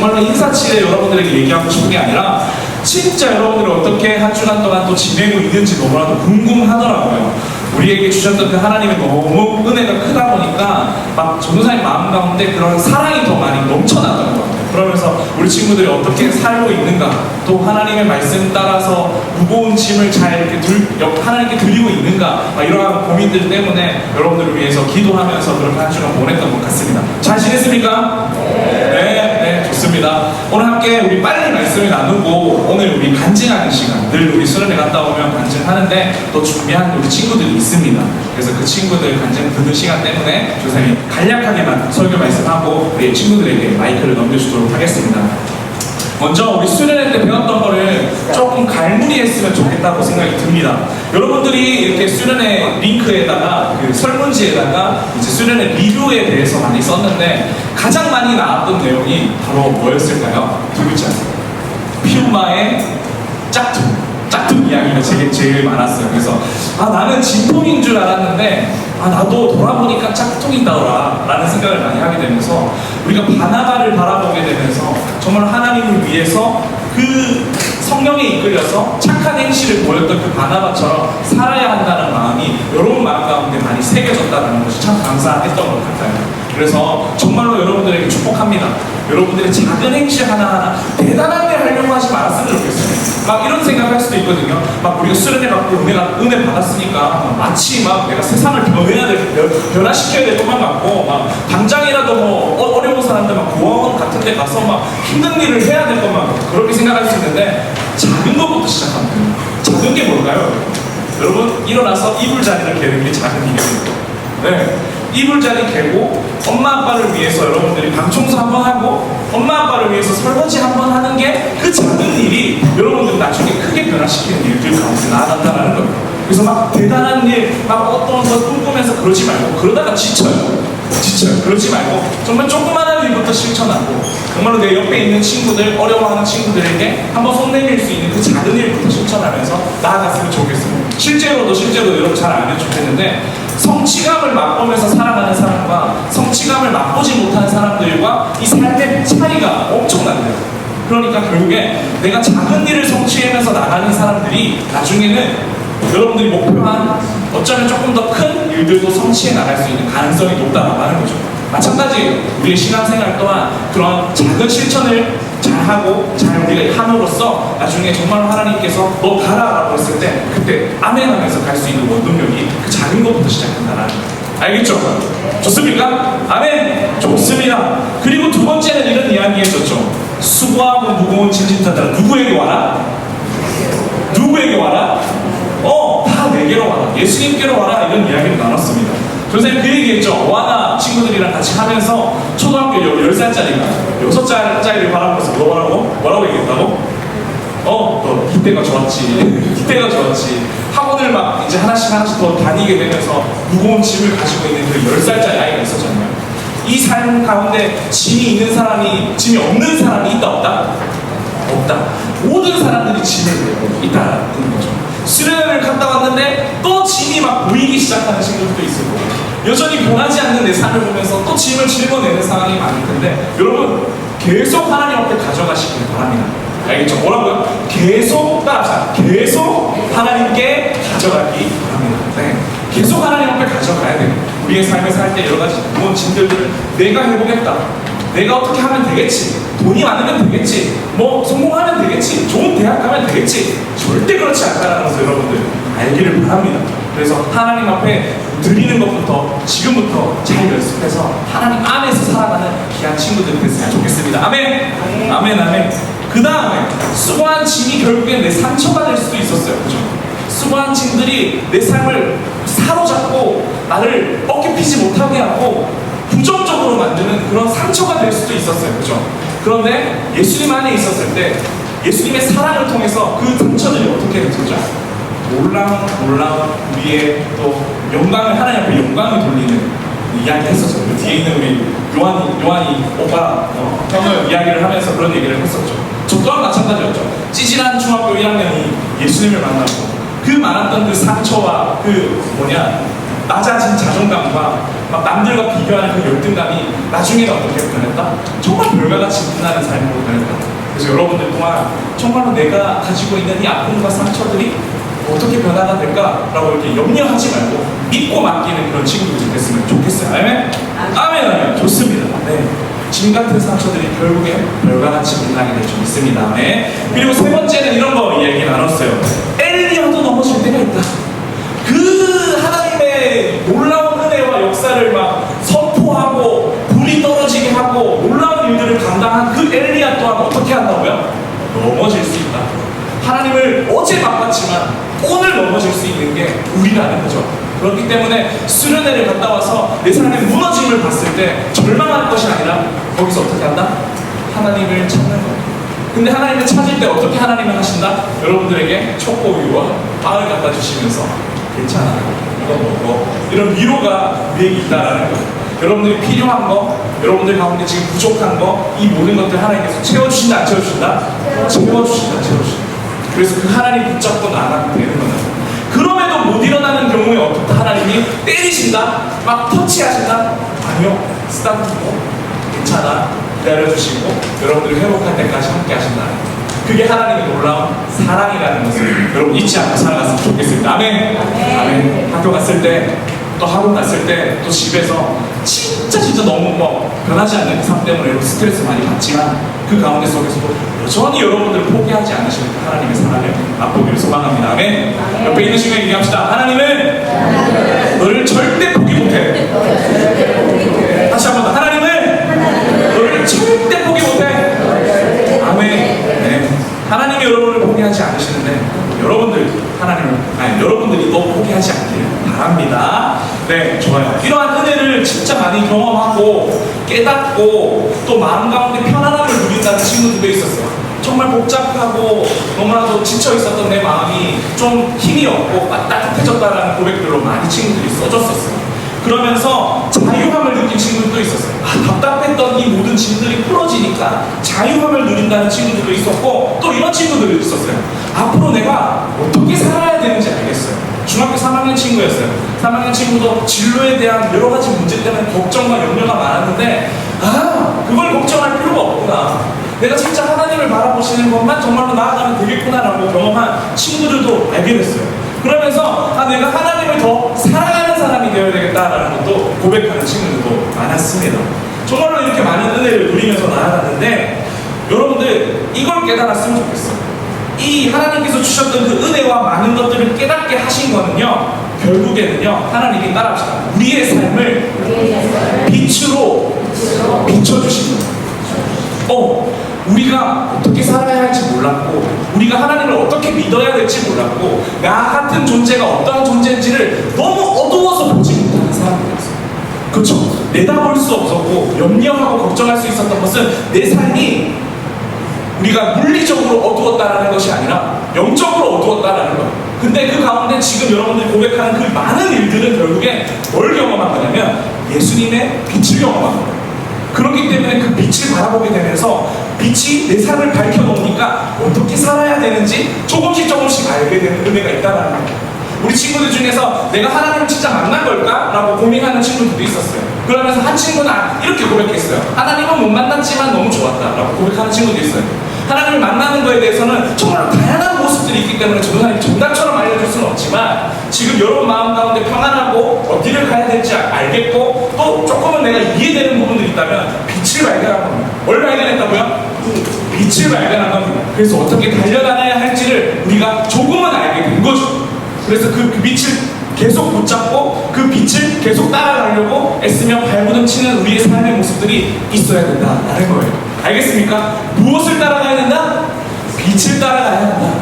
정말로 인사치레 여러분들에게 얘기하고 싶은 게 아니라 진짜 여러분들이 어떻게 한 주간 동안 또 지내고 있는지 너무나도 궁금하더라고요. 우리에게 주셨던 그 하나님의 너무 은혜가 크다 보니까 막 전도사님 마음 가운데 그런 사랑이 더 많이 넘쳐나던 것 같아요. 그러면서 우리 친구들이 어떻게 살고 있는가, 또 하나님의 말씀 따라서 무거운 짐을 잘 이렇게 하나님께 드리고 있는가, 막 이러한 고민들 때문에 여러분들을 위해서 기도하면서 그렇게 한 주간 보냈던 것 같습니다. 잘 지냈습니까? 네, 좋습니다. 오늘 함께 우리 빨리 말씀을 나누고 오늘 우리 간증하는 시간, 늘 우리 수련회 갔다 오면 간증하는데 또 준비한 우리 친구들이 있습니다. 그래서 그 친구들 간증 듣는 시간 때문에 조사님 간략하게만 설교 말씀하고 우리 친구들에게 마이크를 넘겨주도록 하겠습니다. 먼저 우리 수련회 때 배웠던 거를 조금 갈무리했으면 좋겠다고 생각이 듭니다. 여러분들이 이렇게 수련회 링크에다가 그 설문지에다가 이제 수련회 리뷰에 대해서 많이 썼는데 가장 많이 나왔던 내용이 바로 뭐였을까요? 두 글자. 피우마의 짝퉁 이야기가 제일 많았어요. 그래서 나는 진품인 줄 알았는데 나도 돌아보니까 짝퉁이더라 라는 생각을 많이 하게 되면서 우리가 바나바를 바라보게 되면서 정말 하나님을 위해서 그 성령에 이끌려서 착한 행실을 보였던 그 바나바처럼 살아야 한다는 마음이 여러분 마음 가운데 많이 새겨졌다는 것이 참 감사했던 것 같아요. 그래서 정말로 여러분들에게 축복합니다. 여러분들의 작은 행실 하나하나 대단한 일 하려고 하지 말았으면 좋겠어요. 막 이런 생각할 수도 있거든요. 막 우리가 수련회 받고 은혜 받았으니까 마치 막 내가 세상을 변화시켜야 될 것만 같고 막 당장이라도 뭐 어려운 사람들 막 고아원 같은 데 가서 막 힘든 일을 해야 될 것만 같고 그렇게 생각할 수 있는데 작은 것부터 시작합니다. 작은 게 뭘까요? 여러분 일어나서 이불 자리를 개는 게 작은 일이에요. 네. 이불 자리 개고 엄마 아빠를 위해서 여러분들이 방 청소 한번 하고 엄마 아빠를 위해서 설거지 한번 하는 게 그 작은 일이 여러분들 나중에 크게 변화시키는 일들 가운데 나아간다는 거예요. 그래서 막 대단한 일, 막 어떤 것 꿈꾸면서 그러지 말고 그러다가 지쳐요. 그러지 말고 정말 조그마한 일부터 실천하고 정말로 내 옆에 있는 친구들, 어려워하는 친구들에게 한번 손 내밀 수 있는 그 작은 일부터 실천하면서 나아갔으면 좋겠어요. 실제로 여러분 잘 알면 좋겠는데 성취감을 맛보면서 살아가는 사람과 성취감을 맛보지 못하는 사람들과 이 삶의 차이가 엄청난대요. 그러니까 결국에 내가 작은 일을 성취하면서 나가는 사람들이 나중에는 여러분들이 목표한 어쩌면 조금 더 큰 일들도 성취해 나갈 수 있는 가능성이 높다고 하는 거죠. 마찬가지예요. 우리의 신앙생활 또한 그런 작은 실천을 잘하고 잘 우리가 함으로써 나중에 정말 하나님께서 너 가라라고 했을 때 그때 아멘 하면서 갈 수 있는 원동력이 그 작은 것부터 시작한다는 거예요. 알겠죠? 좋습니까? 아멘! 좋습니다. 그리고 두 번째는 이런 이야기 했었죠. 수고하고 무거운 짐진자들아 누구에게 와라? 누구에게 와라? 다 내게로 와라. 예수님께로 와라. 이런 이야기를 나눴습니다. 선생님 그 얘기했죠. 와나 친구들이랑 같이 하면서 초등학교 10살짜리가 6살짜리를 바라보면서 뭐라고 얘기했다고? 너 이때가 좋았지. 이때가 좋았지. 학원을 막 이제 하나씩 더 다니게 되면서 무거운 짐을 가지고 있는 그 10살짜리 아이가 있었잖아요. 이 삶 가운데 짐이 있는 사람이, 짐이 없는 사람이 있다 없다? 없다. 모든 사람들이 짐을 메고 있다는 거죠. 수련회를 갔다 왔는데 또 짐이 막 보이기 시작하는 친구들도 있을 거고 여전히 변하지 않는 내 삶을 보면서 또 짐을 짊어내는 상황이 많을 텐데 여러분 계속 하나님 앞에 가져가시길 바랍니다. 알겠죠? 뭐라고요? 계속 따라합시다. 계속 하나님께 가져가기 바랍니다. 네. 계속 하나님 앞에 가져가야 돼요. 우리의 삶을 살 때 여러 가지 무거운 짐들을 내가 해보겠다. 내가 어떻게 하면 되겠지. 돈이 많으면 되겠지. 뭐 성공하면 되겠지. 좋은 대학 가면 되겠지. 절대 그렇지 않다는 것을 여러분들 알기를 바랍니다. 그래서 하나님 앞에 드리는 것부터 지금부터 잘 연습해서 하나님 안에서 살아가는 귀한 친구들이 됐으면 좋겠습니다. 아멘. 아멘. 그 다음에 수고한 짐이 결국엔 내 상처가 될 수도 있었어요. 그죠? 수고한 짐들이 내 삶을 사로잡고 나를 어깨 피지 못하게 하고 부정적으로 만드는 그런 상처가 될 수도 있었어요. 그죠? 그런데 예수님 안에 있었을 때 예수님의 사랑을 통해서 그 상처들이 어떻게 되죠? 놀라운 우리의 또 영광을 하나님 앞에 영광을 돌리는 이야기 했었죠. 그 뒤에 있는 우리 요한이 오빠 형을 이야기를 하면서 그런 얘기를 했었죠. 저 또한 마찬가지였죠. 찌질한 중학교 1학년이 예수님을 만나고 그 많았던 그 상처와 낮아진 자존감과 막 남들과 비교하는 그 열등감이 나중에는 어떻게 변했다? 정말 별과같이 빛나는 삶으로 그래서 여러분들 또한 정말로 내가 가지고 있는 이 아픔과 상처들이 어떻게 변화가 될까라고 이렇게 염려하지 말고 믿고 맡기는 그런 친구들이 됐으면 좋겠어요. 아멘? 아멘, 아멘. 좋습니다. 네. 짐 같은 상처들이 결국에 별과 같이 끝나게 될 줄 믿습니다. 네. 그리고 세 번째는 이런 거 이야기 나눴어요. 엘리야도 넘어질 때가 있다. 그 하나님의 놀라운 은혜와 역사를 막 선포하고 불이 떨어지게 하고 놀라운 일들을 감당한 그 엘리야 또한 어떻게 한다고요? 넘어질 수 있다. 하나님을 어제 바빴지만 오늘 넘어질 수 있는 게 우리라는 거죠. 그렇기 때문에 수련회를 갔다 와서 내 삶의 무너짐을 봤을 때 절망할 것이 아니라 거기서 어떻게 한다? 하나님을 찾는 거예요. 근데 하나님을 찾을 때 어떻게 하나님을 하신다? 여러분들에게 촉구유와 빵을 갖다 주시면서 괜찮아, 이거 먹고, 이런 위로가 우리에게 있다라는 거예요. 여러분들이 필요한 거, 여러분들 가운데 지금 부족한 거, 이 모든 것들 하나님께서 채워주신다, 안 채워주신다? 채워주신다, 채워주신다. 그래서 그 하나님 붙잡고 나가면 되는 거다. 그럼에도 못 일어나는 경우에 어떻다? 하나님이 때리신다? 막 터치하신다? 아니요. 쓰다듬고 괜찮아, 기다려주시고 여러분들이 회복할 때까지 함께 하신다. 그게 하나님의 놀라운 사랑이라는 것을 여러분 잊지 않고 살아갔으면 좋겠습니다. 아멘. 아멘. 학교 갔을 때, 또 학원 갔을 때, 또 집에서 진짜 너무 변하지 않는 그 삶 때문에 스트레스 많이 받지만 그 가운데 속에서도 여전히 여러분들을 포기하지 않으시는 하나님의 사랑을 맛보기를 소망합니다. 아멘. 옆에 있는 친구에게 얘기합시다. 하나님은 너를 절대 포기 못해. 다시 한 번 더. 하나님은 너를 절대 포기 못해. 아멘. 네. 하나님이 여러분을 포기하지 않으시는데 여러분들이 또 포기하지 않기를 바랍니다. 네, 좋아요. 이러한 은혜를 진짜 많이 경험하고 깨닫고 또 마음 가운데 편안함을 누린다는 친구들도 있었어요. 정말 복잡하고 너무나도 지쳐 있었던 내 마음이 좀 힘이 없고 따뜻해졌다라는 고백들로 많이 친구들이 써줬었어요. 그러면서 자유함을 느낀 친구들도 있었어요. 답답했던 이 모든 짐들이 풀어지니까 자유함을 누린다는 친구들도 있었고, 또 이런 친구들도 있었어요. 앞으로 내가 어떻게 살아야 되는지 알겠어요. 중학교 3학년 친구였어요. 3학년 친구도 진로에 대한 여러 가지 문제 때문에 걱정과 염려가 많았는데, 그걸 걱정할 필요가 없구나. 내가 진짜 하나님을 바라보시는 것만 정말로 나아가면 되겠구나라고 경험한 친구들도 알게 됐어요. 그러면서 내가 하나님을 더 사랑하는 사람이 되어야 되겠다라는 것도 고백하는 친구들도 많았습니다. 정말로 이렇게 많은 은혜를 누리면서 나아갔는데, 여러분들 이걸 깨달았으면 좋겠어요. 이 하나님께서 주셨던 그 은혜와 많은 것들을 깨닫게 하신 거는요, 결국에는요, 하나님이 따라합시다. 우리의 삶을 빛으로 비춰주신 거예요. 우리가 어떻게 살아야 할지 몰랐고, 우리가 하나님을 어떻게 믿어야 될지 몰랐고, 나 같은 존재가 어떠한 존재인지를 너무 어두워서 보지 못하는 사람들이었어요. 그렇죠? 내다볼 수 없었고 염려하고 걱정할 수 있었던 것은 내 삶이 우리가 물리적으로 어두웠다라는 것이 아니라 영적으로 어두웠다라는 거예요. 근데 그 가운데 지금 여러분들이 고백하는 그 많은 일들은 결국에 뭘 경험한 거냐면 예수님의 빛을 경험한 거예요. 그렇기 때문에 그 빛을 바라보게 되면서 빛이 내 삶을 밝혀놓으니까 어떻게 살아야 되는지 조금씩 알게 되는 은혜가 있다는 거예요. 우리 친구들 중에서 내가 하나님을 진짜 만난 걸까? 라고 고민하는 친구들도 있었어요. 그러면서 한 친구는 이렇게 고백했어요. 하나님은 못 만났지만 너무 좋았다 라고 고백하는 친구도 있어요. 하나님을 만나는 거에 대해서는 정말 다양한 모습들이 있기 때문에 전도사님이 정답처럼 알려줄 수는 없지만 지금 여러분 마음 가운데 평안하고 어디를 가야 될지 알겠고 또 조금은 내가 이해되는 부분들이 있다면 빛을 발견한 겁니다. 뭘 발견했다고요? 빛을 발견한 겁니다. 그래서 어떻게 달려다녀야 할지를 우리가 조금은 알게 된 거죠. 그래서 그 빛을 계속 붙잡고 그 빛을 계속 따라가려고 애쓰며 발버둥 치는 우리의 삶의 모습들이 있어야 된다라는 거예요. 알겠습니까? 무엇을 따라가야 된다? 빛을 따라가야 한다.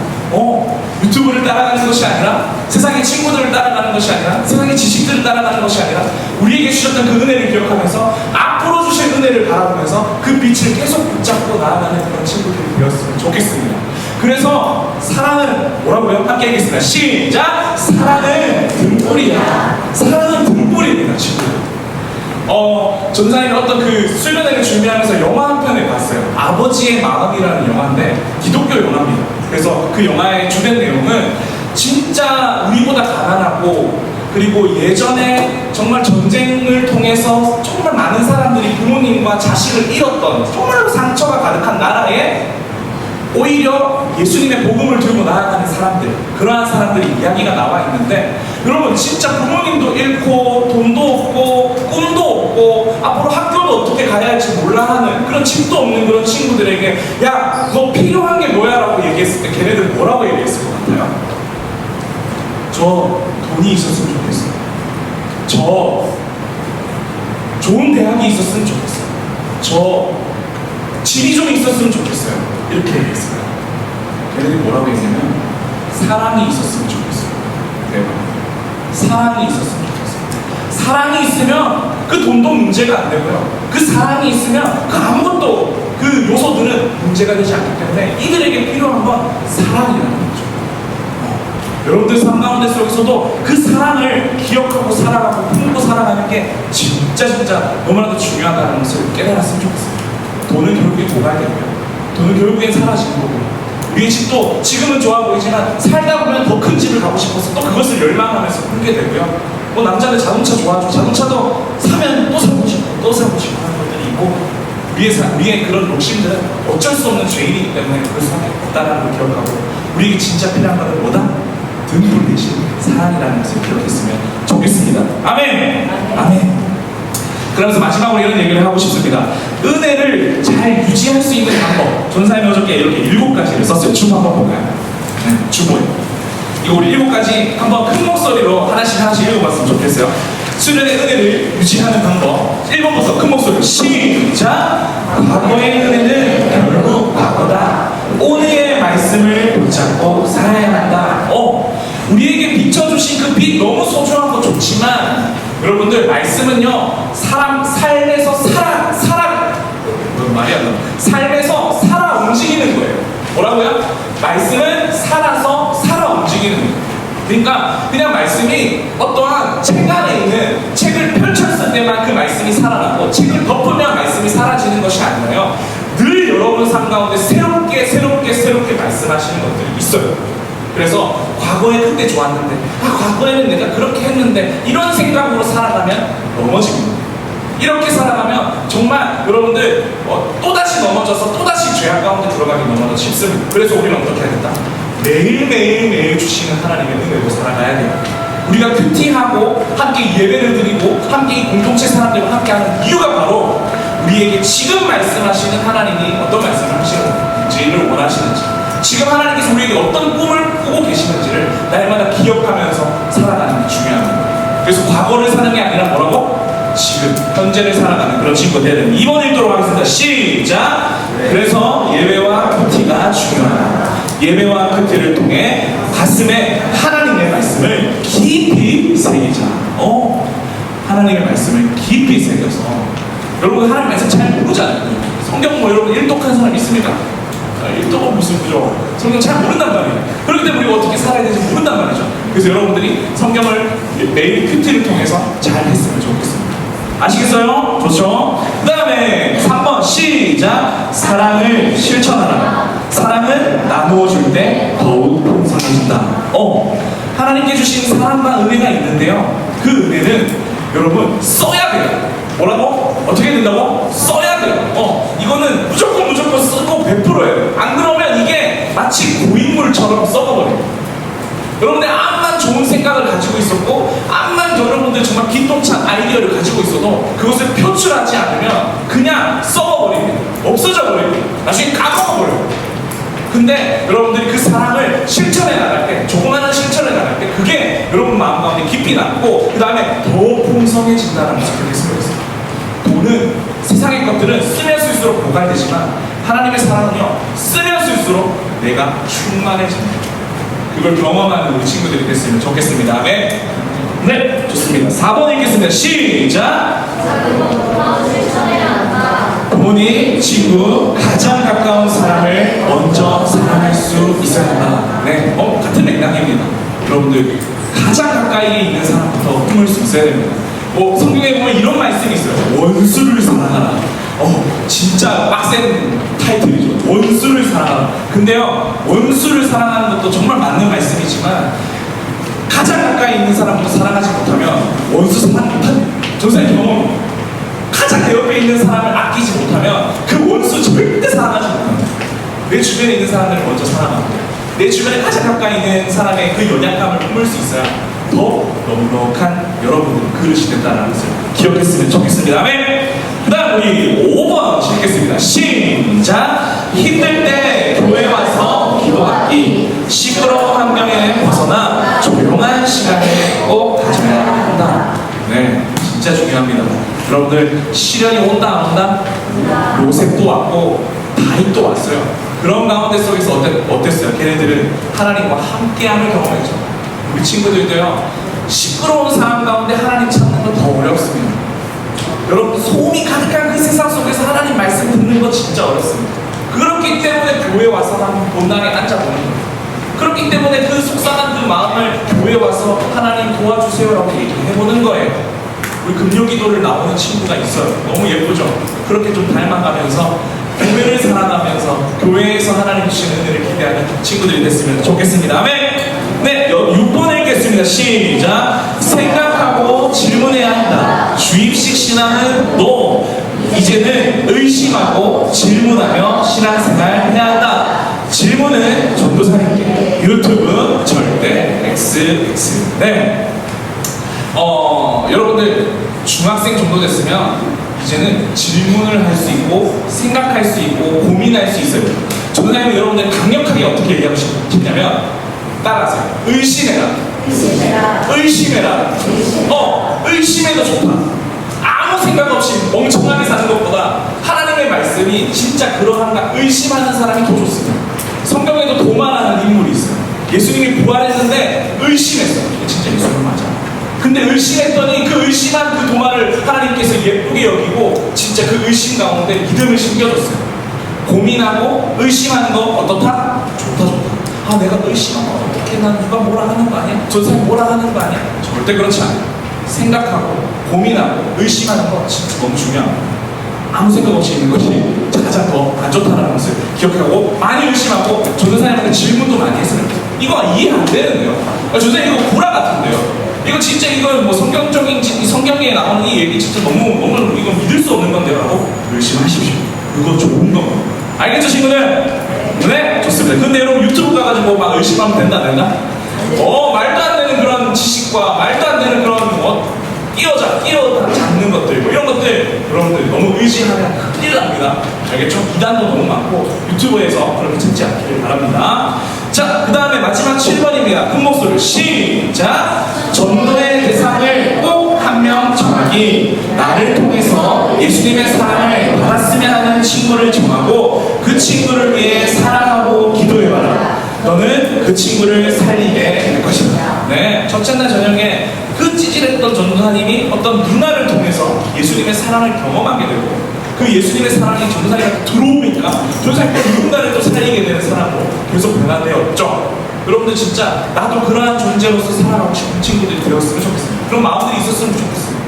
유튜브를 따라가는 것이 아니라 세상의 친구들을 따라가는 것이 아니라 세상의 지식들을 따라가는 것이 아니라 우리에게 주셨던 그 은혜를 기억하면서 앞으로 주실 은혜를 바라보면서 그 빛을 계속 붙잡고 나아가는 그런 친구들이 되었으면 좋겠습니다. 그래서 사랑은 뭐라고요? 함께 하겠습니다. 시작! 사랑은 등불이야. 사랑은 등불입니다, 친구들. 전사님이 어떤 그 수련회를 준비하면서 영화 한 편을 봤어요. 아버지의 마음이라는 영화인데 기독교 영화입니다. 그래서 그 영화의 주된 내용은 진짜 우리보다 가난하고 그리고 예전에 정말 전쟁을 통해서 정말 많은 사람들이 부모님과 자식을 잃었던 정말로 상처가 가득한 나라에 오히려 예수님의 복음을 들고 나아가는 사람들, 그러한 사람들의 이야기가 나와 있는데, 여러분 진짜 부모님도 잃고 돈도 없고 꿈도 없고 앞으로 학교도 어떻게 가야 할지 몰라 하는 그런 집도 없는 그런 친구들에게 야, 너 필요한 게 뭐야? 라고 얘기했을 때 걔네들 뭐라고 얘기했을 것 같아요? 저 돈이 있었으면 좋겠어요. 저 좋은 대학이 있었으면 좋겠어요. 저 집이 좀 있었으면 좋겠어요. 이렇게 얘기했어요. 걔네들이 뭐라고 했냐면 사랑이 있었으면 좋겠어요. 네. 사랑이 있었으면 좋겠어요. 사랑이 있으면 그 돈도 문제가 안 되고요. 그 사랑이 있으면 그 아무것도 그 요소들은 문제가 되지 않기 때문에 이들에게 필요한 건 사랑이라는 거죠. 여러분들 삶 가운데 속에서도 그 사랑을 기억하고 살아가고 품고 살아가는 게 진짜 너무나도 중요하다는 것을 깨달았으면 좋겠어요. 돈은 결국에 도가되고요. 돈은 결국엔 사라지는 거고요. 우리의 집도 지금은 좋아 보이지만 살다 보면 더 큰 집을 가고 싶어서 또 그것을 열망하면서 끌게 되고요. 뭐 남자는 자동차 좋아하죠. 자동차도 사면 또 사고 싶고 또 사고 싶고 하는 것들이 있고 우리의 그런 욕심들은 어쩔 수 없는 죄인이기 때문에 그럴 수밖에 없다는 걸 기억하고 우리에게 진짜 필요한 것은 뭐다? 등불 대신 사랑이라는 것을 기억했으면 좋겠습니다. 아멘! 아멘! 그러면서 마지막으로 이런 얘기를 하고 싶습니다. 은혜를 잘 유지할 수 있는 방법. 전사의 어저께 이렇게 7가지를 썼어요. 주보 한번 볼까요? 네, 주보에. 이거 우리 7가지 한번 큰 목소리로 하나씩 읽어봤으면 좋겠어요. 수련의 은혜를 유지하는 방법. 1번부터 큰 목소리로 시작! 과거의 은혜는 결국 과거다. 오늘의 말씀을 붙잡고 살아야 한다. 우리에게 비춰주신 그 빛 너무 소중한 거 좋지만 여러분들 말씀은요 삶에서 말이 안 나와. 삶에서 살아 움직이는 거예요. 뭐라고요? 말씀은 살아서 살아 움직이는 거예요. 그러니까 그냥 말씀이 어떠한 책 안에 있는 책을 펼쳤을 때만 그 말씀이 살아나고 책을 덮으면 말씀이 사라지는 것이 아니라요. 늘 여러분 삶 가운데 새롭게 말씀하시는 것들이 있어요. 그래서 과거에 그때 좋았는데 과거에는 내가 그렇게 했는데 이런 생각으로 살아가면 넘어집니다. 이렇게 살아가면 정말 여러분들 또다시 넘어져서 또다시 죄악 가운데 들어가기 너무나 쉽습니다. 그래서 우리는 어떻게 해야겠다? 매일 주시는 하나님의 은혜로 살아가야 돼요. 우리가 큐티하고 함께 예배를 드리고 함께 이 공동체 사람들과 함께하는 이유가 바로 우리에게 지금 말씀하시는 하나님이 어떤 말씀을 하시는지를 원하시는지, 지금 하나님께서 우리에게 어떤 꿈을 꾸고 계시는지를 날마다 기억하면서 살아가는 게 중요합니다. 그래서 과거를 사는 게 아니라 뭐라고? 지금 현재를 살아가는 그런 친구가 되야 됩니다. 2번 읽도록 하겠습니다. 시작! 그래서 예배와 큐티가 중요하다. 예배와 큐티를 통해 가슴에 하나님의 말씀을 깊이 새기자. 하나님의 말씀을 깊이 새겨서 여러분 하나님 말씀 잘 모르잖아요. 성경 뭐 여러분 일독한 사람 있습니까? 일독은 무슨 그죠? 성경 잘 모른단 말이에요. 그렇기 때문에 우리가 어떻게 살아야 되는지 모른단 말이죠. 그래서 여러분들이 성경을 매일 큐티를 통해서 잘 했으면 좋겠습니다. 아시겠어요? 좋죠? 그 다음에 3번 시작! 사랑을 실천하라. 사랑은 나누어 줄 때 더욱 풍성해진다. 하나님께 주신 사랑과 은혜가 있는데요. 그 은혜는 여러분 써야 돼요. 뭐라고? 어떻게 된다고? 써야 돼요. 이거는 무조건 쓰고 베풀어야 돼요. 안 그러면 이게 마치 고인물처럼 썩어버려요. 여러분들 암만 좋은 생각을 가지고 있었고 암만 여러분들 정말 기똥찬 아이디어를 가지고 있어도 그것을 표출하지 않으면 그냥 썩어버립니다. 없어져 버립니다. 나중에 까먹어버려요. 근데 여러분들이 그 사랑을 실천해 나갈 때, 조그마한 실천해 나갈 때 그게 여러분 마음 가운데 깊이 남고 그 다음에 더 풍성해진다는 것을 그렇게 생각했어요. 돈은 세상의 것들은 쓰면 쓸수록 고갈되지만 하나님의 사랑은요 쓰면 쓸수록 내가 충만해집니다. 그걸 경험하는 우리 친구들이 됐으면 좋겠습니다. 아멘. 네, 좋습니다. 4번 읽겠습니다. 시작! 부모님, 친구, 가장 가까운 사람을 먼저 사랑할 수 있어야 한다. 네, 같은 맥락입니다. 여러분들 가장 가까이 있는 사람부터 품을 수 있어야 됩니다. 성경에 보면 이런 말씀이 있어요. 원수를 사랑하라. 진짜 빡센 타이틀이죠. 원수를 사랑하라. 근데요, 원수를 사랑하는 것도 정말 맞는 말씀이지만 가장 가까이 있는 사람부터 사랑하지 못하면 원수 사랑 못합니다. 전사의 경험입니다. 가장 내 옆에 있는 사람을 아끼지 못하면 그 원수 절대 사랑하지 못합니다. 내 내 주변에 있는 사람들을 먼저 사랑하고 내 주변에 가장 가까이 있는 사람의 그 연약함을 품을 수 있어야 더 넉넉한 여러분들의 그릇이 된다는 것을 기억했으면 좋겠습니다. 아멘. 그 다음 우리 5번 시작했습니다. 시작. 힘들 때 교회 와서 기도하기. 시끄러운 환경에 벗어나 조용한 시간을 꼭 가져야 한다. 네, 진짜 중요합니다. 여러분들 시련이 온다 안 온다? 요셉도 왔고 다윗도 왔어요. 그런 가운데 속에서 어땠어요? 걔네들은 하나님과 함께함을 경험했죠. 우리 친구들도요, 시끄러운 상황 가운데 하나님 찾는 건 더 어렵습니다. 여러분, 소음이 가득한 그 세상 속에서 하나님 말씀 듣는 건 진짜 어렵습니다. 그렇기 때문에 교회 와서 한 본당에 앉아보는 거예요. 그렇기 때문에 그 속상한 그 마음을 교회 와서 하나님 도와주세요라고 얘기해보는 거예요. 우리 금요기도를 나오는 친구가 있어요. 너무 예쁘죠? 그렇게 좀 닮아가면서 교회를 사랑하면서 교회에서 하나님 주시는 은혜를 기대하는 친구들이 됐으면 좋겠습니다. 아멘! 네, 6번 읽겠습니다. 시작! 생각하고 질문해야 한다. 주입식 신앙은 너 이제는 의심하고 질문하며 신앙생활 해야 한다. 질문은 전도사님께, 유튜브 절대 XX. 네. 여러분들 중학생 정도 됐으면 이제는 질문을 할 수 있고 생각할 수 있고 고민할 수 있어요. 전도사님은 여러분들 강력하게 어떻게 얘기하고 싶냐면 따라하세요. 의심해라. 의심해라. 의심해도 좋다. 아무 생각 없이 멍청하게 사는 것보다 하나님의 말씀이 진짜 그러한가 의심하는 사람이 더 좋습니다. 성경에도 도마라는 인물이 있어요. 예수님이 부활했는데 의심했어요. 진짜 예수님 맞아. 근데 의심했더니 그 의심한 그 도마를 하나님께서 예쁘게 여기고 진짜 그 의심 가운데 믿음을 심겨줬어요. 고민하고 의심하는 거 어떻다? 좋다. 아, 내가 의심하면 어떻게, 난 누가 뭐라 하는 거 아니야? 저 사람 뭐라 하는 거 아니야? 절대 그렇지 않아요. 생각하고 고민하고 의심하는 거 진짜 너무 중요합니다. 아무 생각 없이 있는 것이 가장 더 안 좋다는 것을 기억하고 많이 의심하고 전도사님한테 질문도 많이 했어요. 이거 이해 안 되는데요. 전도사님 이거 구라 같은데요. 이거 진짜 이거 뭐 성경적인 성경에 나오는 이 얘기 진짜 너무 이거 믿을 수 없는 건데라고 의심하십시오. 그거 좋은 겁니다. 알겠죠, 친구들? 네, 좋습니다. 근데 여러분 유튜브 가가지고 막 의심하면 된다 안 된다? 말도 안 되는 그런 지식과 말도 안 되는 그런 끼어잡는 것들 뭐 이런 것들 여러분들 너무 의지하면 큰일 납니다. 알겠죠? 이단도 너무 많고 유튜브에서 그렇게 찾지 않기를 바랍니다. 자, 그 다음에 마지막 7번입니다. 큰 목소리로 시작! 전도의 대상을 꼭 한 명 정하기. 나를 통해서 예수님의 사랑을 받았으면 하는 친구를 정하고 그 친구를 위해 사랑하고 기도해봐라. 너는 그 친구를 살리게 될 것이다. 네, 첫째 날 저녁에 그 찌질했던 전도사님이 어떤 누나를 통해서 예수님의 사랑을 경험하게 되고 그 예수님의 사랑이 전도사님한테 들어오니까 전도사님이 누군가를 또 살리게 되는 사람으로 계속 변화되었죠. 여러분들 진짜 나도 그러한 존재로서 살아가고 싶은 친구들이 되었으면 좋겠습니다. 그런 마음들이 있었으면 좋겠습니다.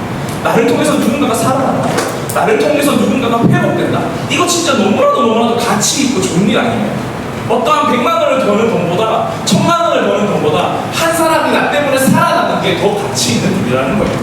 나를 통해서 누군가가 살아난다. 나를 통해서 누군가가 회복된다. 이거 진짜 너무나도 가치 있고 좋은 일 아니에요. 어떠한 100만 원을 버는 돈보다 1000만 원을 버는 돈보다 한 사람이 나 때문에 살아나는 게 더 가치 있는 일이라는 거예요.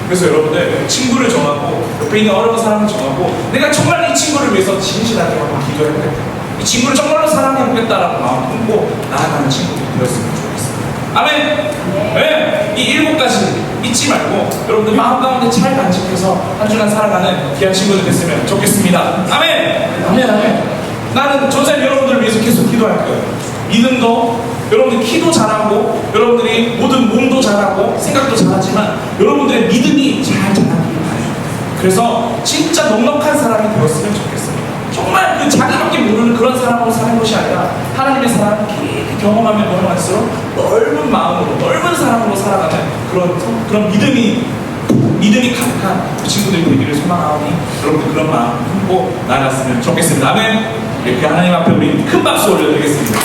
그래서 여러분들 친구를 정하고 옆에 있는 어려운 사람을 정하고 내가 정말 이 친구를 위해서 진실하게 기도해보겠다. 이 친구를 정말로 사랑해보겠다라고 마음 품고 나아가는 친구들이 되었으면 좋겠습니다. 아멘. 네. 이 7가지 잊지 말고 여러분들 마음 가운데 잘 간직해서 한 주간 살아가는 귀한 친구들 됐으면 좋겠습니다. 아멘. 아멘. 나는 전사님 여러분들을 위해서 계속 기도할 거예요. 믿음도 여러분들 키도 잘하고 여러분들이 모든 몸도 잘하고 생각도 잘하지만 여러분들의 믿음이 잘 자라기를 바래요. 그래서 진짜 넉넉한 사람이 되었으면 좋겠어요. 정말 그 자기밖에 모르는 그런 사람으로 사는 것이 아니라 하나님의 사랑을 깊이 경험하며 경험할수록 넓은 마음으로 넓은 사람으로 살아가는 그런 믿음이 가득한 그 친구들이 되기를 소망하오니 여러분들 그런 마음 품고 나아갔으면 좋겠습니다. 아멘. 그 하나님 앞에 우리 큰 박수 올려드리겠습니다.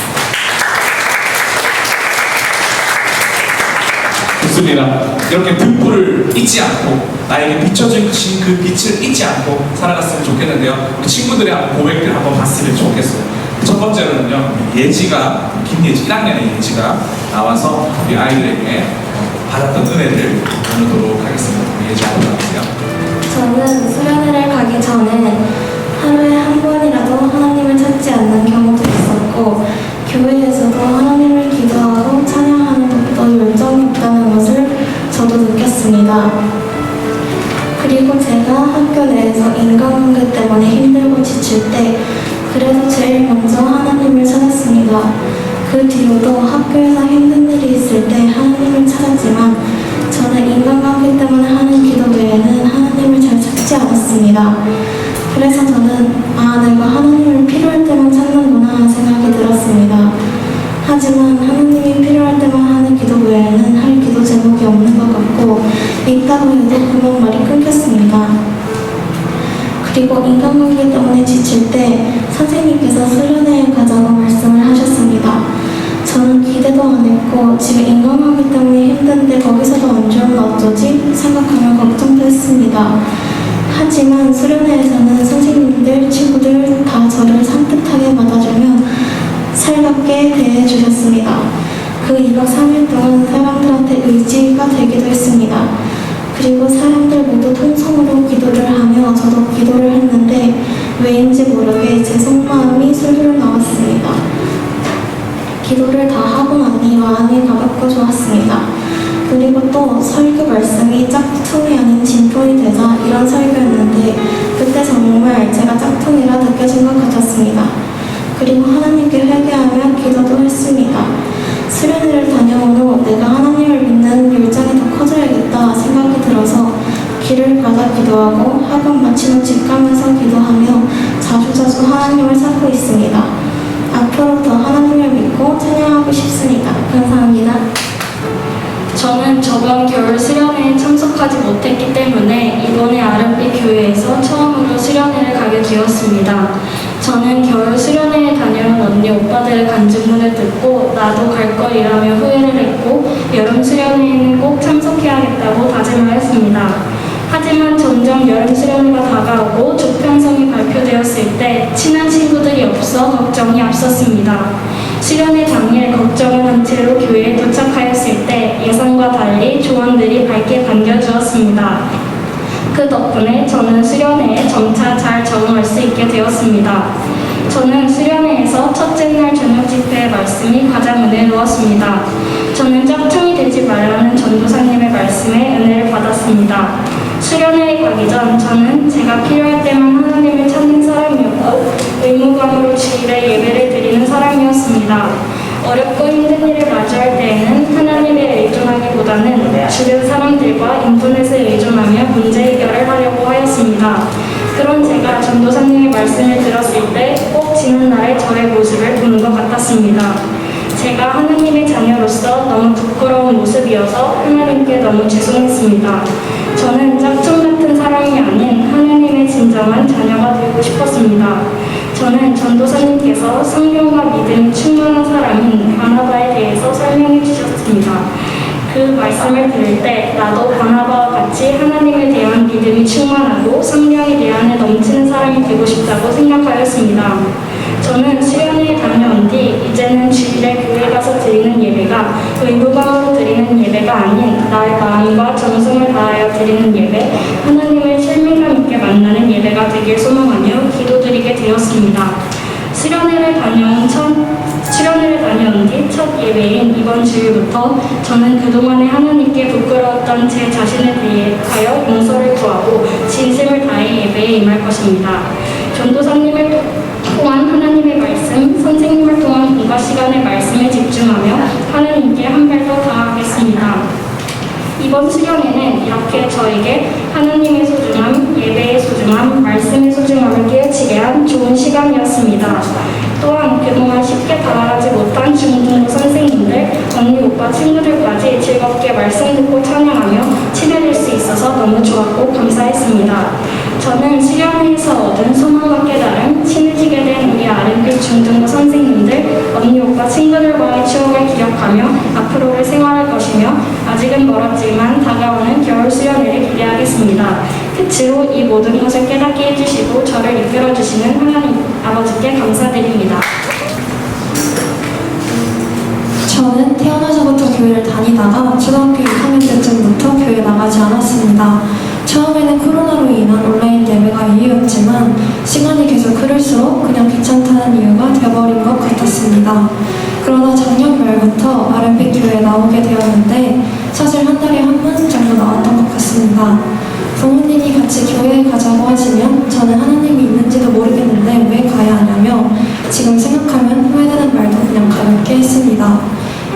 좋습니다. 이렇게 등불을 잊지 않고 나에게 비춰주신 그 빛을 잊지 않고 살아갔으면 좋겠는데요. 우리 친구들의 고백들 한번 봤으면 좋겠어요. 첫 번째로는요, 예지가 김예지 1학년의 예지가 나와서 우리 아이들에게 받았던 은혜를 나누도록 하겠습니다. 우리 예지 한번 나오세요. 저는 수련회를 가기 전에 하루에 한 번이라도 하나님을 찾지 않는 경우도 있었는데 제일 먼저 하나님을 찾았습니다. 그 뒤로도 학교에서 힘든 일이 있을 때 하나님을 찾았지만 저는 인간관계 때문에 하는 기도 외에는 하나님을 잘 찾지 않았습니다. 그래서 저는 내가 하나님을 필요할 때만 찾는구나 생각이 들었습니다. 하지만 하나님이 필요할 때만 하는 기도 외에는 할 기도 제목이 없는 것 같고 있다고 해도 그만 말이 끊겼습니다. 그리고 인간관계 때문에 지칠 때 선생님께서 수련회에 가자고 말씀을 하셨습니다. 저는 기대도 안 했고 지금 인간관계 때문에 힘든데 거기서도 안 좋으면 어쩌지? 생각하며 걱정도 했습니다. 하지만 수련회에서는 선생님들, 친구들 다 저를 산뜻하게 받아주며 살갑게 대해주셨습니다. 그 2박 3일 동안 사람들한테 의지가 되기도 했습니다. 그리고 사람들 모두 통성으로 기도를 하며 저도 기도를 했는데 왜인지 모르게 제 속마음이 술술 나왔습니다. 기도를 다 하고 나니 마음이 가볍고 좋았습니다. 그리고 또 설교 말씀이 짝퉁이 아닌 진품이 되자 이런 설교였는데 그때 정말 제가 짝퉁이라 느껴진 것 같았습니다. 그리고 하나님께 회개하며 기도도 했습니다. 수련회를 다녀온 후 내가 하나님을 믿는 열정이 더 커져야겠다 생각이 들어서 길을 가다 기도하고 학원 마치면 집 가면서 기도하며 자주자주 하나님을 찾고 있습니다. 앞으로 더 하나님을 믿고 찬양하고 싶습니다. 감사합니다. 저는 저번 겨울 수련회에 참석하지 못했기 때문에 이번에 아름빛 교회에서 처음으로 수련회를 가게 되었습니다. 저는 겨울 수련회에 다녀온 언니 오빠들의 간증문을 듣고 나도 갈 거리라며 후회를 했고 여름 수련회에는 꼭 참석해야겠다고 다짐하였습니다. 하지만 점점 여름 수련회가 다가오고 조편성이 발표되었을 때 친한 친구들이 없어 걱정이 앞섰습니다. 수련회 당일 걱정을 한 채로 교회에 도착하였을 때 예상과 달리 조언들이 밝게 반겨주었습니다. 그 덕분에 저는 수련회에 점차 잘 적응할 수 있게 되었습니다. 저는 수련회에서 첫째 날 저녁 집회의 말씀이 가장 은혜로웠습니다. 저는 짝퉁이 되지 말라는 전도사님의 말씀에 은혜를 받았습니다. 수련회에 가기 전 저는 제가 필요할 때만 하나님을 찾는 사람이었고 의무감으로 주일에 예배를 드리는 사람이었습니다. 어렵고 힘든 일을 마주할 때에는 하나님에 의존하기보다는 주변 사람들과 인터넷에 의존하며 문제 해결을 하려고 하였습니다. 그런 제가 전도사님의 말씀을 들었을 때 꼭 지난날의 저의 모습을 보는 것 같았습니다. 제가 하나님의 자녀로서 너무 부끄러운 모습이어서 하나님께 너무 죄송했습니다. 저는 짝퉁 같은 사람이 아닌 하나님의 진정한 자녀가 되고 싶었습니다. 저는 전도사님께서 성령과 믿음이 충만한 사람인 바나바에 대해서 설명해 주셨습니다. 그 말씀을 들을 때 나도 바나바와 같이 하나님에 대한 믿음이 충만하고 성령이 내 안에 넘치는 사람이 되고 싶다고 생각하였습니다. 저는 수련회에 다녀온 뒤 이제는 주일에 교회 가서 드리는 예배가 의무감으로 드리는 예배가 아닌 나의 마음과 정성을 다하여 드리는 예배, 하나님을 실밀감 있게 만나는 예배가 되길 소망하며 기도드리게 되었습니다. 수련회를 다녀온 뒤 첫 예배인 이번 주일부터 저는 그동안에 하나님께 부끄러웠던 제 자신에 대하여 용서를 구하고 진심을 다해 예배에 임할 것입니다. 전도사님을 통한 하나님의 말씀, 선생님을 통한 공과 시간의 말씀에 집중하며 하나님께 한 발 더 다하겠습니다. 이번 수련회는 이렇게 저에게 하나님의 소중함, 예배의 소중함, 말씀의 소중함을 깨우치게 한 좋은 시간이었습니다. 또한 그동안 쉽게 다가가지 못한 중등부 선생님들, 언니, 오빠, 친구들까지 즐겁게 말씀 듣고 찬양하며 친해질 수 있어서 너무 좋았고 감사했습니다. 저는 수련회에서 얻은 소망과 깨달음, 친해지게 된 우리 아름빛 중등부 선생님들, 언니, 오빠, 친구들과의 추억을 기억하며 앞으로를 생활할 것이며 아직은 멀었지만 다가오는 겨울 수련회를 기대하겠습니다. 끝으로 이 모든 것을 깨닫게 해주시고 저를 이끌어주시는 하나님 아버지께 감사드립니다. 저는 태어나서부터 교회를 다니다가 초등학교 6학년 때쯤부터 교회 나가지 않았습니다. 처음에는 코로나로 인한 온라인 예배가 이유였지만 시간이 계속 흐를수록 그냥 귀찮다는 이유가 되어버린 것 같았습니다. 그러다 작년 말부터 아름빛 교회에 나오게 되었는데 사실 한 달에 한 번 정도 나왔던 것 같습니다. 부모님이 같이 교회에 가자고 하시면 저는 하나님이 있는지도 모르겠는데 왜 가야 하냐며 지금 생각하면 후회되는 말도 그냥 가볍게 했습니다.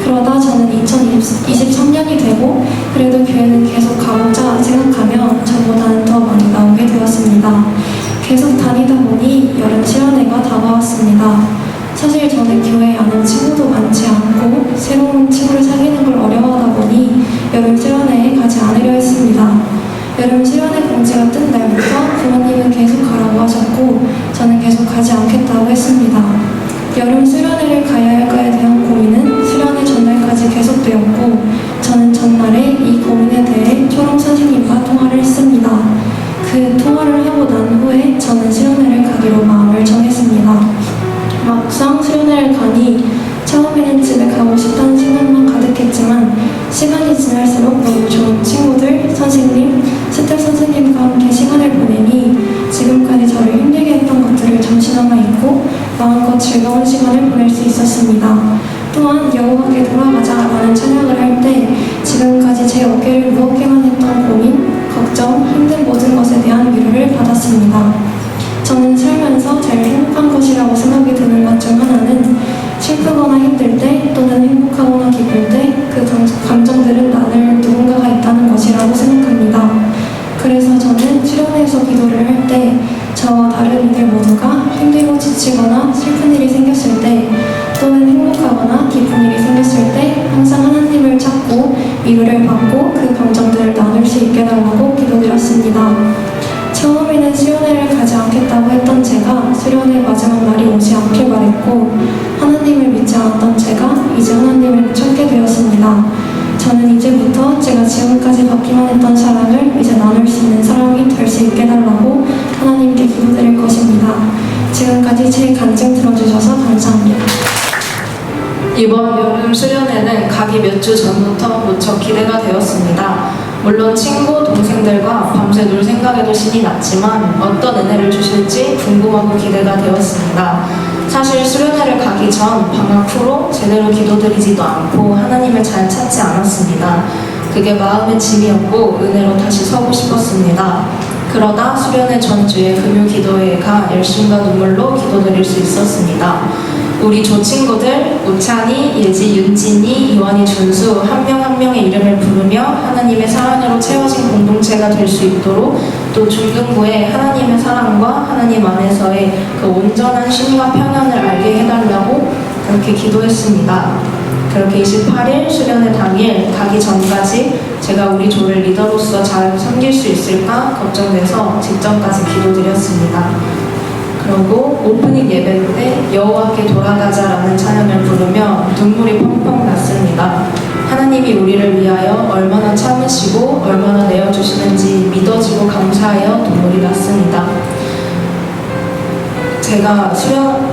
그러다 저는 2023년이 되고 그래도 교회는 계속 가보자 생각하며 저보다는 더 많이 나오게 되었습니다. 계속 다니다 보니 여름 실연회가 다가왔습니다. 사실 저는 교회에 아는 친구도 많지 않고 새로운 친구를 사귀는 걸 어려워하다 보니 여름 실연회에 가지 않으려 했습니다. 여름 실연회 공지가 뜬 날부터 부모님은 계속 가라고 하셨고 저는 계속 가지 않겠다고 했습니다. 여름 수련회를 가야 할까에 대한 고민은 수련회 전날까지 계속되었고 저는 전날에 이 고민에 대해 초롱 선생님과 통화를 했습니다. 그 통화를 하고 난 후에 저는 수련회를 가기로 마음을 정했습니다. 막상 수련회를 가니 처음에는 집에 가고 싶다는 생각만 가득했지만 시간이 지날수록 너무 좋은 친구들, 선생님, 스텝 선생님과 함께 시간을 보내니 지금까지 저를 힘들게 했던 것들을 잠시나마 잊고 마음껏 즐거운 시간을 보낼 수 있었습니다. 또한 여호와께 돌아가자라는 찬양을 할 때 지금까지 제 어깨를 무겁게만 했던 고민, 걱정, 힘든 모든 것에 대한 위로를 받았습니다. 저는 살면서 제일 행복한 것이라고 생각이 드는 것 중 하나는 슬프거나 힘들 때 또는 행복하거나 기쁠 때 그 감정들은 나눌 누군가가 있다는 것이라고 생각합니다. 그래서 저는 수련회에서 기도를 할 때 저와 다른 이들 모두가 힘들고 지치거나 슬픈 일이 생겼을 때 또는 행복하거나 기쁜 일이 생겼을 때 항상 하나님을 찾고 위로를 받고 그 감정들을 나눌 수 있게 달라고 기도드렸습니다. 처음에는 수련회를 가지 않겠다고 했던 제가 수련회 마지막 날이 오지 않길 바랬고 하나님을 믿지 않았던 제가 이제 하나님을 찾게 되었습니다. 저는 이제부터 제가 지금까지 받기만 했던 사랑을 이제 나눌 수 있는 사람이 될 수 있게 달라고 하나님께 기도드릴 것입니다. 지금까지 제 간증 들어주셔서 감사합니다. 이번 여름 수련회는 가기 몇 주 전부터 무척 기대가 되었습니다. 물론 친구, 동생들과 밤새 놀 생각에도 신이 났지만 어떤 은혜를 주실지 궁금하고 기대가 되었습니다. 사실 수련회를 가기 전 방학 후로 제대로 기도드리지도 않고 하나님을 잘 찾지 않았습니다. 그게 마음의 짐이었고 은혜로 다시 서고 싶었습니다. 그러다 수련회 전주에 금요 기도회에 가 열심과 눈물로 기도드릴 수 있었습니다. 우리 조 친구들 우찬이, 예지, 윤진이, 이완이, 준수 한 명 한 명의 이름을 부르며 하나님의 사랑으로 채워진 공동체가 될 수 있도록 또 중등부에 하나님의 사랑과 하나님 안에서의 그 온전한 쉼과 평안을 알게 해달라고 그렇게 기도했습니다. 그렇게 28일 수련회 당일 가기 전까지 제가 우리 조를 리더로서 잘 섬길 수 있을까 걱정돼서 직전까지 기도드렸습니다. 그리고 오프닝 예배 때 여호와께 돌아가자라는 찬양을 부르며 눈물이 펑펑 났습니다. 하나님이 우리를 위하여 얼마나 참으시고 얼마나 내어주시는지 믿어지고 감사하여 눈물이 났습니다. 제가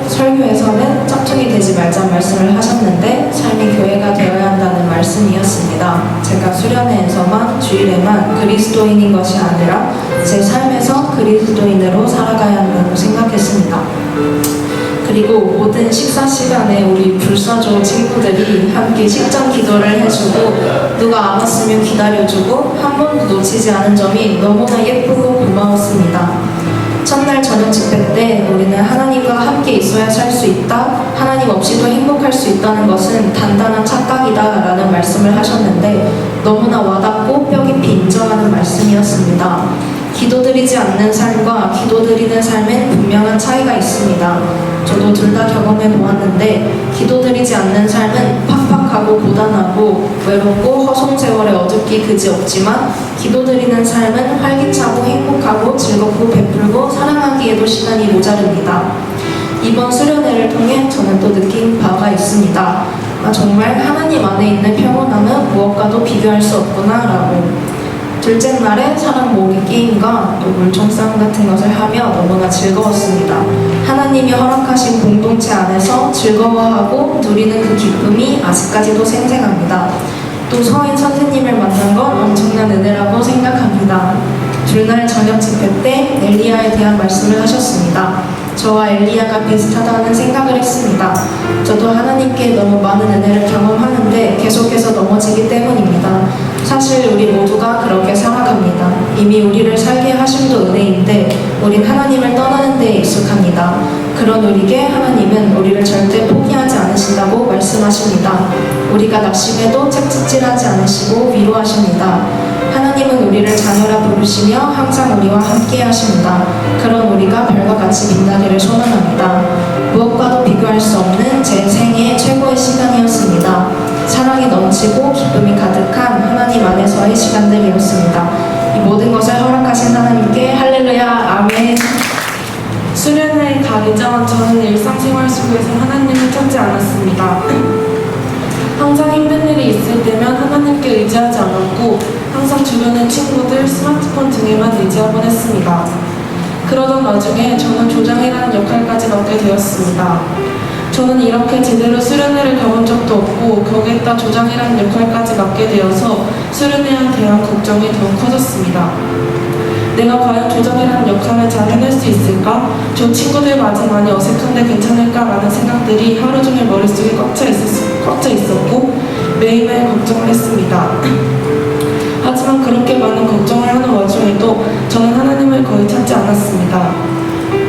설교에서는 짝퉁이 되지 말자 말씀을 하셨는데 삶이 교회가 되어야 한다는 말씀이었습니다. 제가 수련회에서만 주일에만 그리스도인인 것이 아니라 제 삶에서 그리스도인으로 살아가야 한다고 생각했습니다. 그리고 모든 식사 시간에 우리 불사조 친구들이 함께 식전 기도를 해주고 누가 안 왔으면 기다려주고 한 번도 놓치지 않은 점이 너무나 예쁘고 고마웠습니다. 첫날 저녁 집회 때 우리는 하나님과 함께 있어야 살 수 있다, 하나님 없이도 행복할 수 있다는 것은 단단한 착각이다 라는 말씀을 하셨는데 너무나 와닿고 뼈 깊이 인정하는 말씀이었습니다. 기도드리지 않는 삶과 기도드리는 삶엔 분명한 차이가 있습니다. 저도 둘 다 경험해 보았는데 기도드리지 않는 삶은 팍팍하고 고단하고 외롭고 허송세월에 어둡기 그지없지만 기도드리는 삶은 활기차고 행복하고 즐겁고 베풀고 사랑하기에도 시간이 모자릅니다. 이번 수련회를 통해 저는 또 느낀 바가 있습니다. 정말 하나님 안에 있는 평온함은 무엇과도 비교할 수 없구나 라고. 둘째 날에 사랑 모으기 게임과 또 물총싸움 같은 것을 하며 너무나 즐거웠습니다. 하나님이 허락하신 공동체 안에서 즐거워하고 누리는 그 기쁨이 아직까지도 생생합니다. 또 서인 선생님을 만난 건 엄청난 은혜라고 생각합니다. 둘날 저녁 집회 때 엘리야에 대한 말씀을 하셨습니다. 저와 엘리야가 비슷하다는 생각을 했습니다. 저도 하나님께 너무 많은 은혜를 경험하는데 계속해서 넘어지기 때문입니다. 사실 우리 모두가 그렇게 살아갑니다. 이미 우리를 살게 하심도 은혜인데 우린 하나님을 떠나는 데에 익숙합니다. 그런 우리에게 하나님은 우리를 절대 포기하지 않으신다고 말씀하십니다. 우리가 낙심해도 채찍질하지 않으시고 위로하십니다. 하나님은 우리를 자녀라 부르시며 항상 우리와 함께 하십니다. 그런 우리가 별과 같이 빛나기를 소원합니다. 무엇과도 비교할 수 없는 제 생애의 최고의 시간이었습니다. 사랑이 넘치고 기쁨이 가득한 하나님 안에서의 시간들이었습니다. 이 모든 것을 허락하신 하나님께 할렐루야 아멘. 수련회에 가기 전 저는 일상생활 속에서 하나님을 찾지 않았습니다. 항상 힘든 일이 있을 때면 하나님께 의지하지 않았고 항상 주변의 친구들, 스마트폰 등에만 의지하곤 했습니다. 그러던 와중에 저는 조장이라는 역할까지 맡게 되었습니다. 저는 이렇게 제대로 수련회를 가본 적도 없고 거기에다 조장이라는 역할까지 맡게 되어서 수련회에 대한 걱정이 더욱 커졌습니다. 내가 과연 조장이라는 역할을 잘 해낼 수 있을까? 저 친구들 마저 많이 어색한데 괜찮을까라는 생각들이 하루 종일 머릿속에 꽉 차 있었고 매일매일 걱정을 했습니다. 하지만 그렇게 많은 걱정을 하는 와중에도 저는 하나님을 거의 찾지 않았습니다.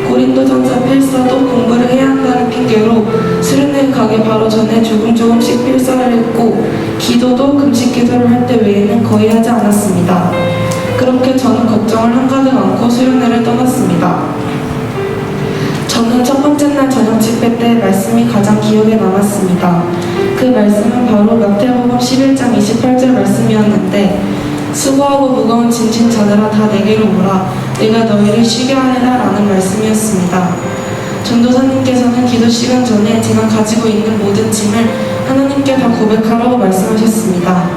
고린도전서 필사도 공부를 해야 한다는 핑계로 수련회 가기 바로 전에 조금씩 필사를 했고 기도도 금식 기도를 할 때 외에는 거의 하지 않았습니다. 그렇게 저는 걱정을 한가득 안고 수련회를 떠났습니다. 저는 첫 번째 날 저녁 집회 때 말씀이 가장 기억에 남았습니다. 그 말씀은 바로 마태복음 11장 28절 말씀이었는데 수고하고 무거운 짐진 자들아 다 내게로 오라 내가 너희를 쉬게 하리라 라는 말씀이었습니다. 전도사님께서는 기도 시간 전에 제가 가지고 있는 모든 짐을 하나님께 다 고백하라고 말씀하셨습니다.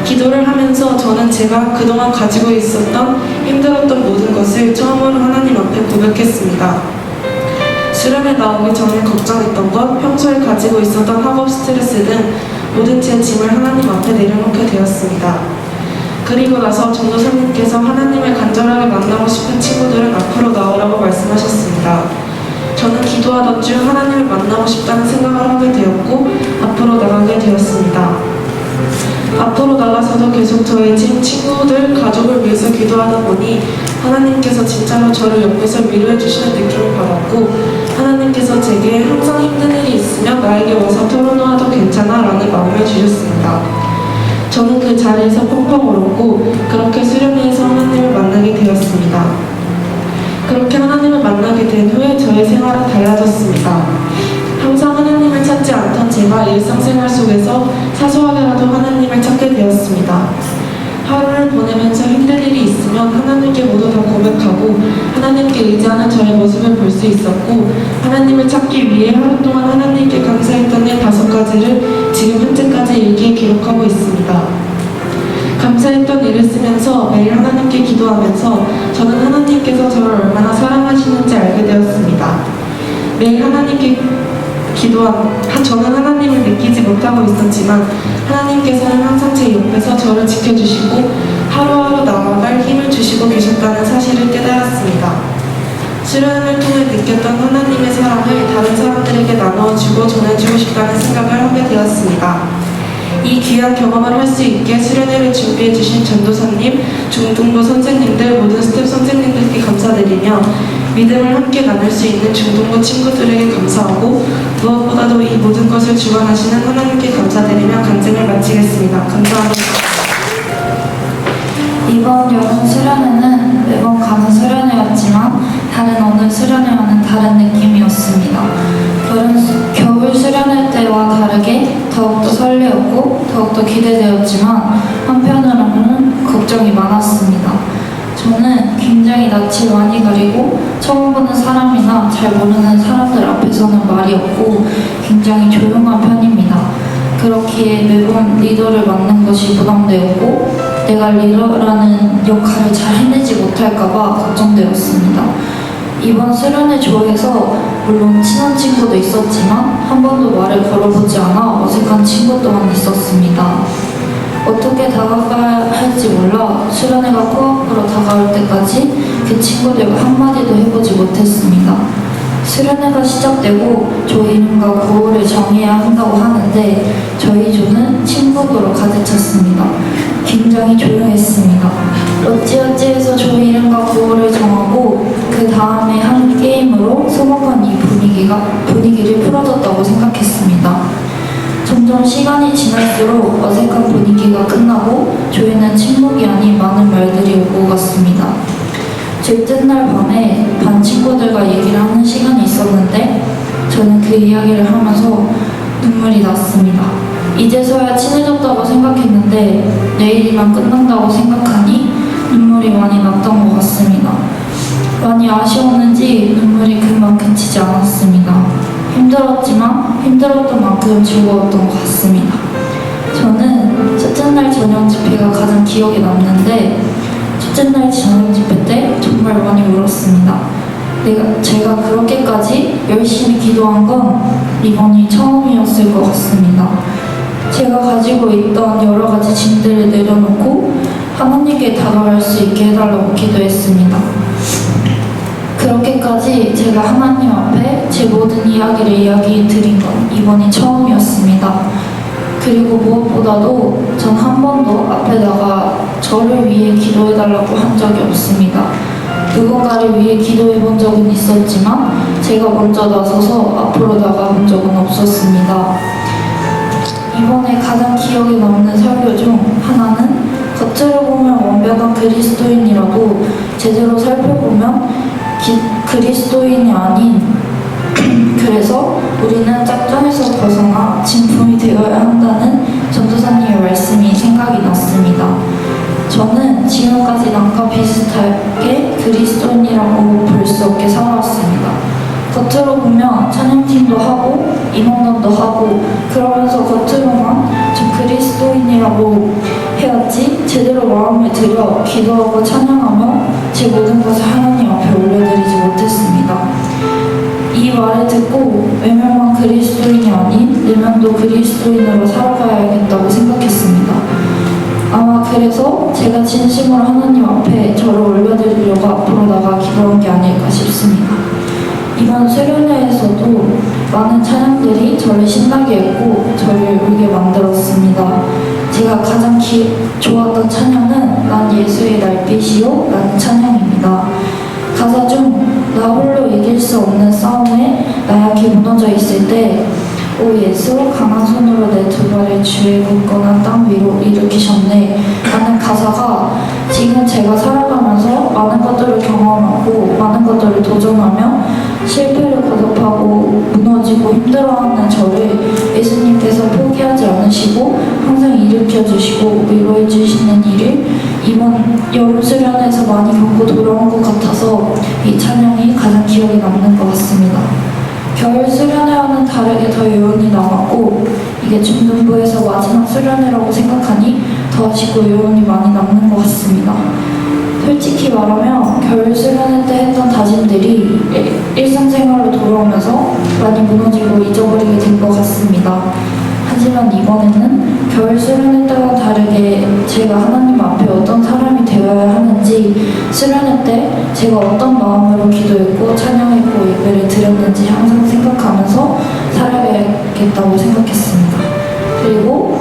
기도를 하면서 저는 제가 그동안 가지고 있었던 힘들었던 모든 것을 처음으로 하나님 앞에 고백했습니다. 수련회 나오기 전에 걱정했던 것, 평소에 가지고 있었던 학업 스트레스 등 모든 제 짐을 하나님 앞에 내려놓게 되었습니다. 그리고 나서 전도사님께서 하나님을 간절하게 만나고 싶은 친구들은 앞으로 나오라고 말씀하셨습니다. 저는 기도하던 중 하나님을 만나고 싶다는 생각을 하게 되었고 앞으로 나가게 되었습니다. 앞으로 나가서도 계속 저의 친구들, 가족을 위해서 기도하다 보니 하나님께서 진짜로 저를 옆에서 위로해 주시는 느낌을 받았고 하나님께서 제게 항상 힘든 일이 있으면 나에게 와서 털어놓아도 괜찮아 라는 마음을 주셨습니다. 저는 그 자리에서 펑펑 울었고 그렇게 수련회에서 하나님을 만나게 되었습니다. 그렇게 하나님을 만나게 된 후에 저의 생활은 달라졌습니다. 항상 하나님을 찾지 않던 제가 일상생활 속에서 사소하게라도 하나님을 찾게 되었습니다. 하루를 보내면서 힘든 일이 있으면 하나님께 모두 다 고백하고 하나님께 의지하는 저의 모습을 볼 수 있었고 하나님을 찾기 위해 하루 동안 하나님께 감사했던 일 5가지를 지금 현재까지 일기에 기록하고 있습니다. 감사했던 일을 쓰면서 매일 하나님께 기도하면서 저는 하나님께서 저를 얼마나 사랑하시는지 알게 되었습니다. 매일 하나님께 저는 하나님을 느끼지 못하고 있었지만 하나님께서는 항상 제 옆에서 저를 지켜주시고 하루하루 나아갈 힘을 주시고 계셨다는 사실을 깨달았습니다. 수련을 통해 느꼈던 하나님의 사랑을 다른 사람들에게 나누어주고 전해주고 싶다는 생각을 하게 되었습니다. 이 귀한 경험을 할 수 있게 수련회를 준비해주신 전도사님, 중등부 선생님들, 모든 스텝 선생님들께 감사드리며 믿음을 함께 나눌 수 있는 중등부 친구들에게 감사하고 무엇보다도 이 모든 것을 주관하시는 하나님께 감사드리며 간증을 마치겠습니다. 감사합니다. 이번 여름 수련회는 매번 가는 수련회였지만 다른 어느 수련회와는 다른 느낌이었습니다. 겨울 수련회 때와 다르게 더욱더 설레었고 더욱더 기대되었지만 한편으로는 걱정이 많았습니다. 저는 굉장히 낯을 많이 가리고 처음 보는 사람이나 잘 모르는 사람들 앞에서는 말이 없고 굉장히 조용한 편입니다. 그렇기에 매번 리더를 맡는 것이 부담되었고 내가 리더라는 역할을 잘 해내지 못할까봐 걱정되었습니다. 이번 수련회 조에서 물론 친한 친구도 있었지만 한 번도 말을 걸어보지 않아 어색한 친구 또한 있었습니다. 어떻게 다가가야 할지 몰라 수련회가 코앞으로 다가올 때까지 그 친구들과 한마디도 해보지 못했습니다. 수련회가 시작되고 조 이름과 구호를 정해야 한다고 하는데 저희 조는 친구 천국으로 가득 찼습니다. 굉장히 조용했습니다. 어찌어찌해서 저희 이름과 구호를 정하고 그 다음에 한 게임으로 소박한 이 분위기를 풀어줬다고 생각했습니다. 점점 시간이 지날수록 어색한 분위기가 끝나고 저희는 침묵이 아닌 많은 말들이 오고 갔습니다. 둘째 날 밤에 반 친구들과 얘기를 하는 시간이 있었는데 저는 그 이야기를 하면서 눈물이 났습니다. 이제서야 친해졌다고 생각했는데 내일이면 끝난다고 생각하니 눈물이 많이 났던 것 같습니다. 많이 아쉬웠는지 눈물이 금방 그치지 않았습니다. 힘들었지만 힘들었던 만큼 즐거웠던 것 같습니다. 저는 첫째 날 저녁 집회가 가장 기억에 남는데 첫째 날 저녁 집회 때 정말 많이 울었습니다. 제가 그렇게까지 열심히 기도한 건 이번이 처음이었을 것 같습니다. 제가 가지고 있던 여러 가지 짐들을 내려놓고 하나님께 다가갈 수 있게 해달라고 기도했습니다. 그렇게까지 제가 하나님 앞에 제 모든 이야기를 이야기 드린 건 이번이 처음이었습니다. 그리고 무엇보다도 전 한 번도 앞에다가 저를 위해 기도해달라고 한 적이 없습니다. 누군가를 위해 기도해 본 적은 있었지만 제가 먼저 나서서 앞으로 나가본 적은 없었습니다. 이번에 가장 기억에 남는 설교 중 하나는 겉으로 보면 완벽한 그리스도인이라도 제대로 살펴보면 그리스도인이 아닌 그래서 우리는 짝정에서 벗어나 진품이 되어야 한다는 전도사님의 말씀이 생각이 났습니다. 저는 지금까지 남과 비슷하게 그리스도인이라고 볼 수 없게 살아왔습니다. 겉으로 보면 찬양팀도 하고 임원단도 하고 그러면서 겉으로만 좀 그리스도인이라고 해야지 제대로 마음을 들여 기도하고 찬양하며 제 모든 것을 하나님 앞에 올려드리지 못했습니다. 이 말을 듣고 외면만 그리스도인이 아닌 내면도 그리스도인으로 살아가야겠다고 생각했습니다. 아마 그래서 제가 진심으로 하나님 앞에 저를 올려드리려고 앞으로 나가 기도한 게 아닐까 싶습니다. 이번 수련회에서도 많은 찬양들이 저를 신나게 했고 저를 울게 만들었습니다. 제가 가장 좋았던 찬양은 난 예수의 날빛이요 라는 찬양입니다. 가사 중 나 홀로 이길 수 없는 싸움에 나약해 무너져 있을 때 오 예수 강한 손으로 내 두 발을 주의 굳건한 땅 위로 일으키셨네 라는 가사가 지금 제가 살아가면서 많은 것들을 경험하고 많은 것들을 도전하며 실패를 거듭하고 무너지고 힘들어하는 저를 예수님께서 포기하지 않으시고 항상 일으켜주시고 위로해주시는 일을 이번 여름 수련회에서 많이 겪고 돌아온 것 같아서 이 찬양이 가장 기억에 남는 것 같습니다. 겨울 수련회와는 다르게 더 여운이 남았고 이게 중등부에서 마지막 수련회라고 생각하니 더 아쉽고 여운이 많이 남는 것 같습니다. 솔직히 말하면 겨울 수련회 때 했던 다짐들이 일상생활로 돌아오면서 많이 무너지고 잊어버리게 된 것 같습니다. 하지만 이번에는 겨울 수련회 때와 다르게 제가 하나님 앞에 어떤 사람이 되어야 하는지 수련회 때 제가 어떤 마음으로 기도했고 찬양했고 예배를 드렸는지 항상 생각하면서 살아야겠다고 생각했습니다. 그리고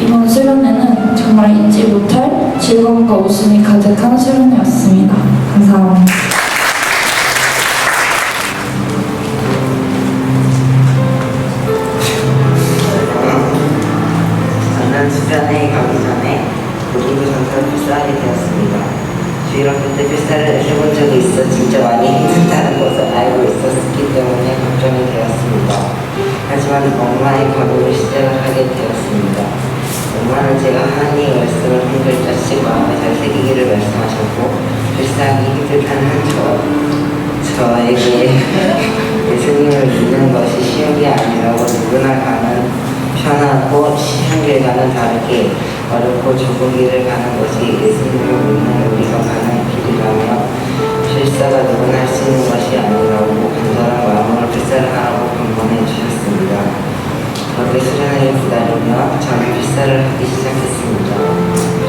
이번 수련회는 정말 잊지 못할 즐거움과 웃음이 가득한 수련회였습니다. 감사합니다. 저는 수련회에 가기 전에 우리부 전사를 필사하게 되었습니다. 주일학교 때 필사를 해본 적이 있어 진짜 많이 힘들다는 것을 알고 있었기 때문에 걱정이 되었습니다. 하지만 엄마의 과거를 시작을 하게 되었습니다. 엄마는 제가 하나님의 말씀을 한 글자씩 마음에 잘 새기기를 말씀하셨고 필사하기 힘들다는 저에게 예수님을 믿는 것이 쉬운 게 아니라고 누구나 가는 편하고 쉬운 길과는 다르게 어렵고 좁은 길을 가는 것이 예수님을 믿는 우리가 가는 길이라며 필사가 누구나 할 수 있는 것이 아니라고 간절한 마음으로 필사를 하라고 권고해 주셨습니다. 그렇게 수련회를 기다리며 저는 필사를 하기 시작했습니다.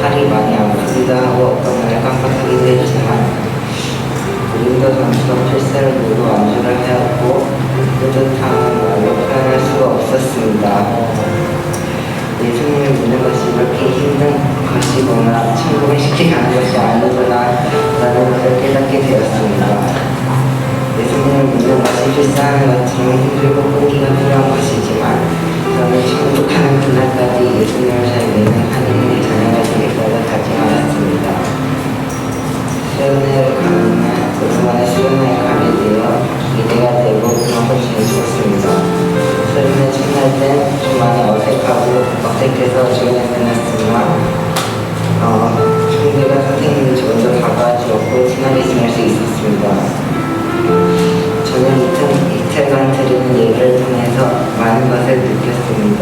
팔이 많이 아프기도 하고 어떤 날 깜빡하기도 했지만 우리도 전처럼 필사를 모두 완주를 하였고 뿌듯함을 말로 표현할 수가 없었습니다. 예수님을 믿는 것이 천국에 쉽게 가는 것이 아니구나 라는 것을 깨닫게 되었습니다. 예수님을 믿는 것이 필사하는 것처럼 힘들고 끈기가 필요한 것이지만 저는 천국 가는 그날까지 예수님을 잘 믿는 하나님의 자녀가 되겠다고 다짐하였습니다. 수련회를 가는 날 그동안의 수련회에 가게 되어 기대가 되고 그만큼 재밌었습니다. 수련회 첫날 땐 좀 많이 어색해서 조용히 끝났지만 총리가 선생님이 먼저 다가와주었고 친하게 지낼 수 있었습니다. 저는 이틀간 드리는 예배를 통해서 많은 것을 느꼈습니다.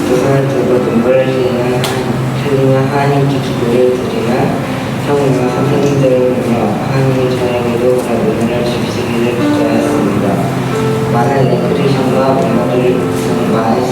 두 손을 들고 눈물을 흘리며 하나님께 기도를 드리면 성령과 선생님들을 보며 하나님이 저에게도 그런 은혜를 주시기를 기도하였습니다. 많은 레크레이션과 메모리를 등 많은